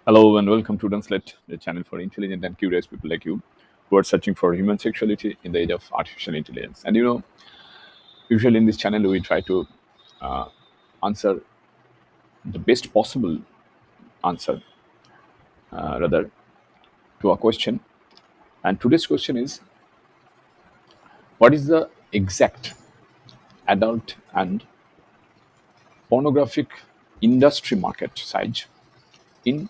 Hello and welcome to Dunslet, the channel for intelligent and curious people like you who are searching for human sexuality in the age of artificial intelligence. And usually in this channel we try to uh, answer the best possible answer, rather, to a question. And today's question is, what is the exact adult and pornographic industry market size in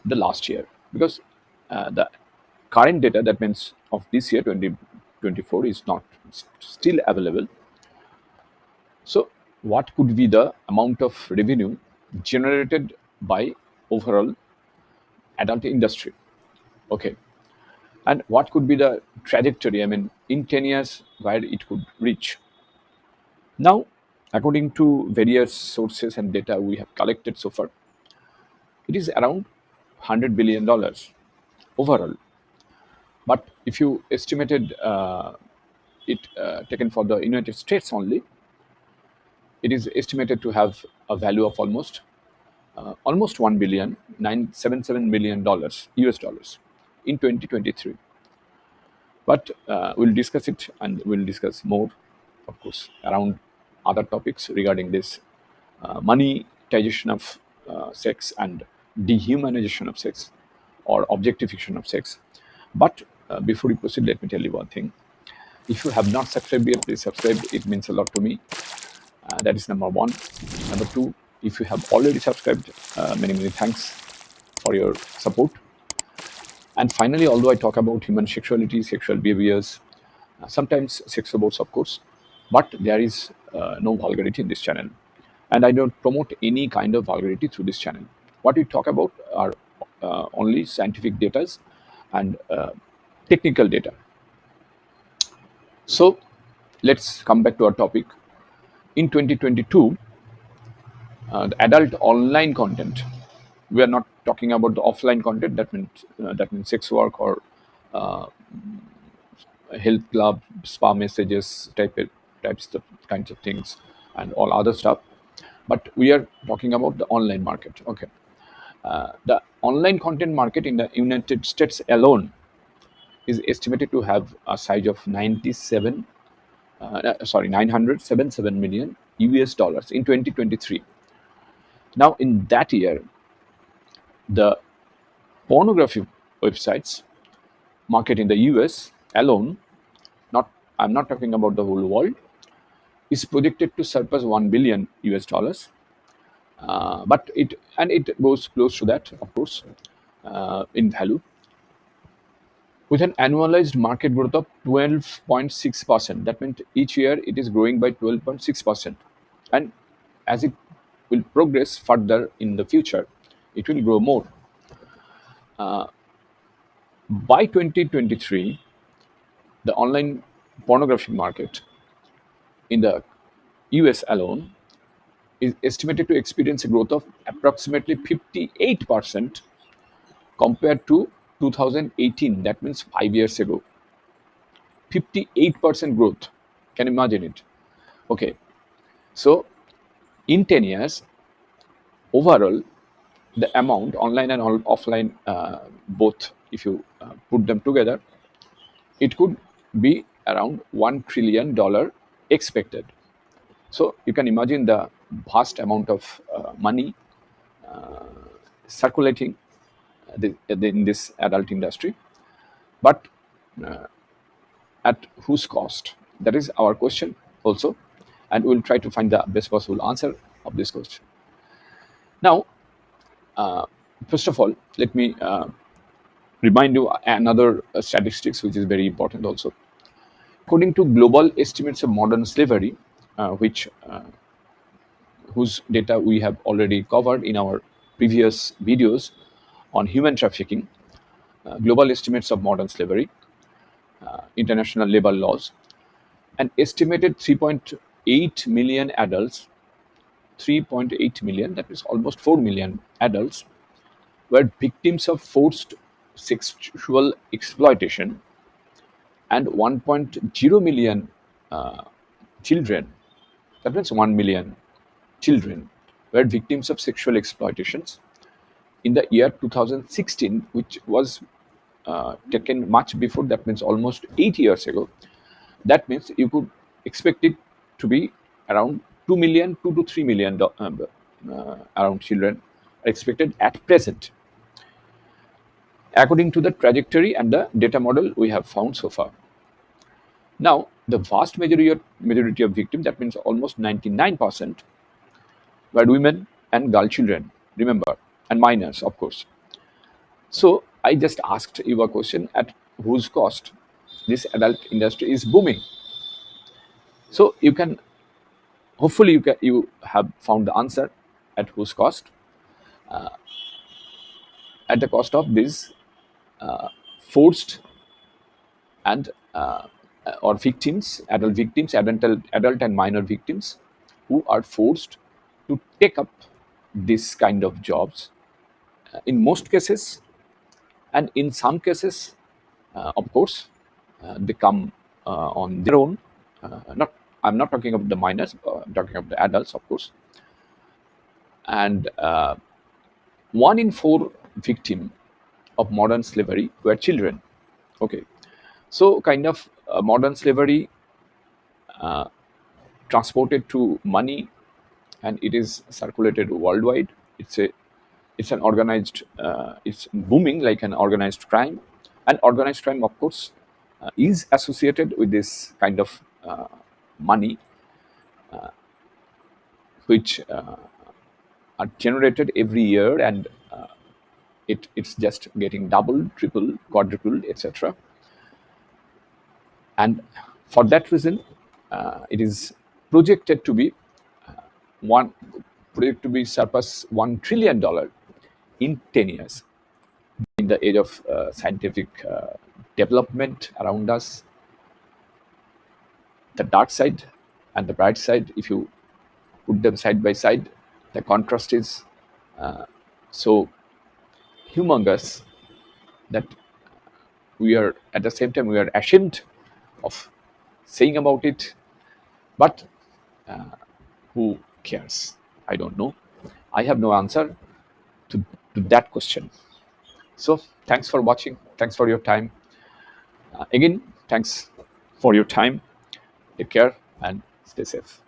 the last year? Because the current data, that means of this year 2024, is not still available. So, what could be the amount of revenue generated by overall adult industry? Okay, and what could be the trajectory? I mean, in 10 years, where it could reach? Now, according to various sources and data we have collected so far, it is around $100 billion overall. But if you estimated it taken for the United States only, it is estimated to have a value of almost 1 billion 977 million dollars US dollars in 2023. But we'll discuss it, and we'll discuss more, of course, around other topics regarding this monetization of sex and dehumanization of sex or objectification of sex. But before we proceed, let me tell you one thing. If you have not subscribed yet, please subscribe. It means a lot to me. That is number one. Number two, if you have already subscribed, many thanks for your support. And finally, although I talk about human sexuality, sexual behaviors, sometimes sex robots, of course, but there is no vulgarity in this channel. And I don't promote any kind of vulgarity through this channel. What we talk about are only scientific data and technical data. So let's come back to our topic. In 2022, the adult online content. We are not talking about the offline content. That means sex work or health club, spa messages, types of kinds of things, and all other stuff. But we are talking about the online market. Okay, the online content market in the United States alone is estimated to have a size of 977 million US dollars in 2023. Now, in that year, the pornography websites market in the US alone, not I'm not talking about the whole world, is projected to surpass 1 billion US dollars. But it goes close to that, of course, in value, with an annualized market growth of 12.6%. That means each year it is growing by 12.6%. And as it will progress further in the future, it will grow more. By 2023, the online pornography market in the US alone is estimated to experience a growth of approximately 58% compared to 2018. That means 5 years ago. 58% growth. Can you imagine it? Okay. So, in 10 years, overall, the amount, online and offline, both, if you put them together, it could be around $1 trillion expected. So you can imagine the vast amount of money circulating in this adult industry. But at whose cost? That is our question also, and we'll try to find the best possible answer of this question. Now, first of all, let me remind you another statistics which is very important also. According to global estimates of modern slavery, which whose data we have already covered in our previous videos on human trafficking, global estimates of modern slavery, international labor laws, an estimated 3.8 million adults, 3.8 million, that is almost 4 million adults, were victims of forced sexual exploitation, and 1.0 million children, that means 1 million children, were victims of sexual exploitations, in the year 2016, which was taken much before, that means almost 8 years ago. That means you could expect it to be around 2 million, 2 to 3 million around children are expected at present, according to the trajectory and the data model we have found so far. Now, the vast majority of victims, that means almost 99%, were women and girl children, remember, and minors, of course. So I just asked you a question: at whose cost this adult industry is booming? So you can, hopefully you have found the answer. At whose cost? At the cost of these forced and or victims, adult and minor victims, who are forced to take up this kind of jobs. In most cases, and in some cases, of course, they come on their own. Not, I'm not talking of the minors. I'm talking of the adults, of course. And 1 in 4 victim of modern slavery were children. Okay, so kind of modern slavery transported to money, and it is circulated worldwide. It's an organized, it's booming like an organized crime. And organized crime, of course, is associated with this kind of money, which are generated every year, and it's just getting double, triple, quadruple, etc. And for that reason, it is projected to be one projected to be surpass $1 trillion in 10 years. In the age of scientific development around us, the dark side and the bright side, if you put them side by side, the contrast is so humongous that we are, at the same time, we are ashamed of saying about it. But who cares? I don't know. I have no answer to that question. So thanks for watching. Thanks for your time. Again, thanks for your time. Take care and stay safe.